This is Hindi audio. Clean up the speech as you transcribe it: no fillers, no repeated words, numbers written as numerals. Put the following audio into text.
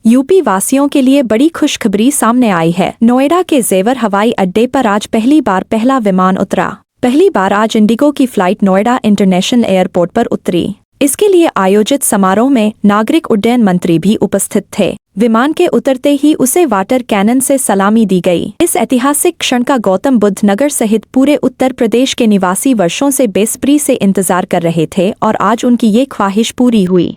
यूपी वासियों के लिए बड़ी खुशखबरी सामने आई है। नोएडा के जेवर हवाई अड्डे पर आज पहली बार पहला विमान उतरा। पहली बार आज इंडिगो की फ्लाइट नोएडा इंटरनेशनल एयरपोर्ट पर उतरी। इसके लिए आयोजित समारोह में नागरिक उड्डयन मंत्री भी उपस्थित थे। विमान के उतरते ही उसे वाटर कैनन से सलामी दी गई। इस ऐतिहासिक क्षण का गौतम बुद्ध नगर सहित पूरे उत्तर प्रदेश के निवासी वर्षों से बेसब्री से इंतजार कर रहे थे और आज उनकी ये ख्वाहिश पूरी हुई।